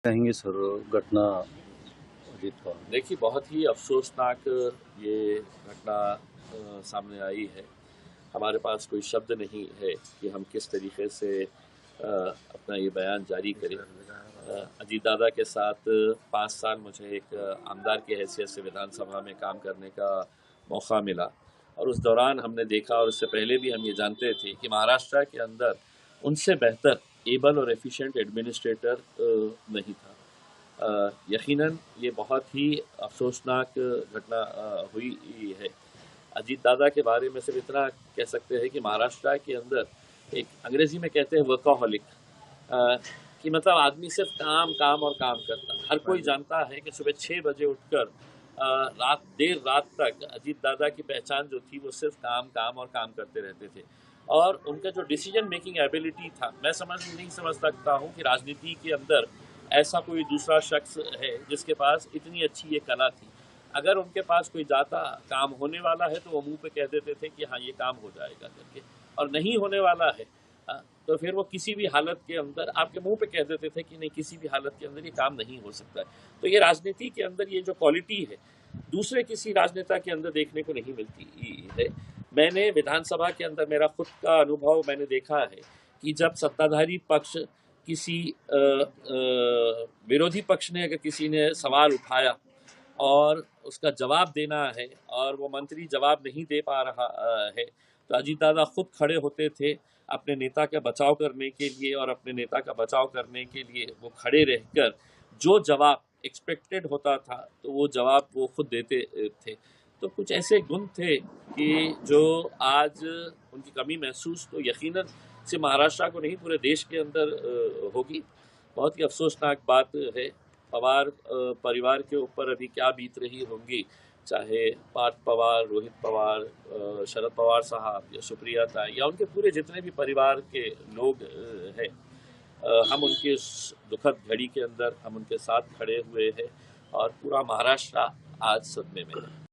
कहेंगे सर घटना अजीत पवार। देखिए, बहुत ही अफसोसनाक ये घटना सामने आई है। हमारे पास कोई शब्द नहीं है कि हम किस तरीके से अपना ये बयान जारी करें। अजीत दादा के साथ 5 साल मुझे एक आमदार की हैसियत से विधानसभा में काम करने का मौका मिला और उस दौरान हमने देखा, और उससे पहले भी हम ये जानते थे कि महाराष्ट्र के अंदर उनसे बेहतर एबल और एफिशिएंट एडमिनिस्ट्रेटर नहीं था। यकीनन ये बहुत ही अफसोसनाक घटना हुई है। अजीत दादा के बारे में सिर्फ इतना कह सकते हैं कि महाराष्ट्र के अंदर एक अंग्रेजी में कहते हैं वर्काहॉलिक, कि मतलब आदमी सिर्फ काम काम और काम करता है। हर कोई जानता है कि सुबह 6 बजे उठकर देर रात तक अजीत दादा की पहचान जो थी वो सिर्फ काम काम और काम करते रहते थे। और उनका जो डिसीजन मेकिंग एबिलिटी था, मैं नहीं समझ सकता हूँ कि राजनीति के अंदर ऐसा कोई दूसरा शख्स है जिसके पास इतनी अच्छी ये कला थी। अगर उनके पास कोई जाता काम होने वाला है तो वो मुंह पे कह देते थे कि हाँ ये काम हो जाएगा करके, और नहीं होने वाला है तो फिर वो किसी भी हालत के अंदर आपके मुंह पे कह देते थे कि नहीं, किसी भी हालत के अंदर ये काम नहीं हो सकता है। तो ये राजनीति के अंदर ये जो क्वालिटी है दूसरे किसी राजनेता के अंदर देखने को नहीं मिलती है। मैंने विधानसभा के अंदर मेरा खुद का अनुभव मैंने देखा है कि जब सत्ताधारी पक्ष किसी विरोधी पक्ष ने अगर किसी ने सवाल उठाया और उसका जवाब देना है और वो मंत्री जवाब नहीं दे पा रहा है, तो अजीत दादा खुद खड़े होते थे अपने नेता का बचाव करने के लिए, और अपने नेता का बचाव करने के लिए वो खड़े रहकर जो जवाब एक्सपेक्टेड होता था तो वो जवाब वो खुद देते थे। तो कुछ ऐसे गुण थे कि जो आज उनकी कमी महसूस तो यकीनन से महाराष्ट्र को नहीं पूरे देश के अंदर होगी। बहुत ही अफसोसनाक बात है। पवार परिवार के ऊपर अभी क्या बीत रही होंगी, चाहे पार्थ पवार, रोहित पवार, शरद पवार साहब या सुप्रिया ताई या उनके पूरे जितने भी परिवार के लोग हैं, हम उनके इस दुखद घड़ी के अंदर हम उनके साथ खड़े हुए हैं और पूरा महाराष्ट्र आज सदमे में है।